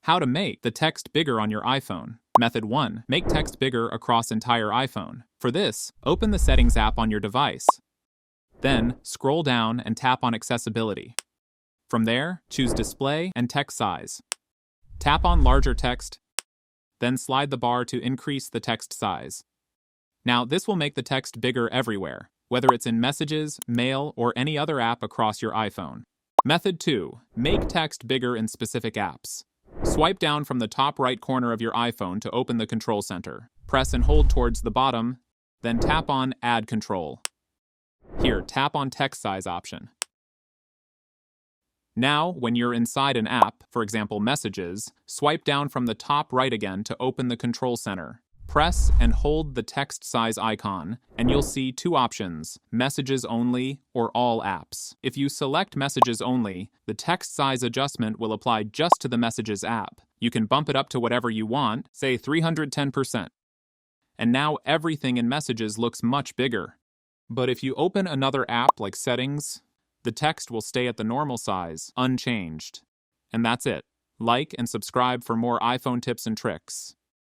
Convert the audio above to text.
How to make the text bigger on your iPhone. Method 1. Make text bigger across entire iPhone. For this, open the Settings app on your device. Then, scroll down and tap on Accessibility. From there, choose Display and Text Size. Tap on Larger Text, then slide the bar to increase the text size. Now, this will make the text bigger everywhere, whether it's in Messages, Mail, or any other app across your iPhone. Method 2. Make text bigger in specific apps. Swipe down from the top right corner of your iPhone to open the Control Center. Press and hold towards the bottom, then tap on Add Control. Here, tap on Text Size option. Now, when you're inside an app, for example Messages, swipe down from the top right again to open the Control Center. Press and hold the text size icon, and you'll see two options, Messages Only or All Apps. If you select Messages Only, the text size adjustment will apply just to the Messages app. You can bump it up to whatever you want, say 310%. And now everything in Messages looks much bigger. But if you open another app like Settings, the text will stay at the normal size, unchanged. And that's it. Like and subscribe for more iPhone tips and tricks.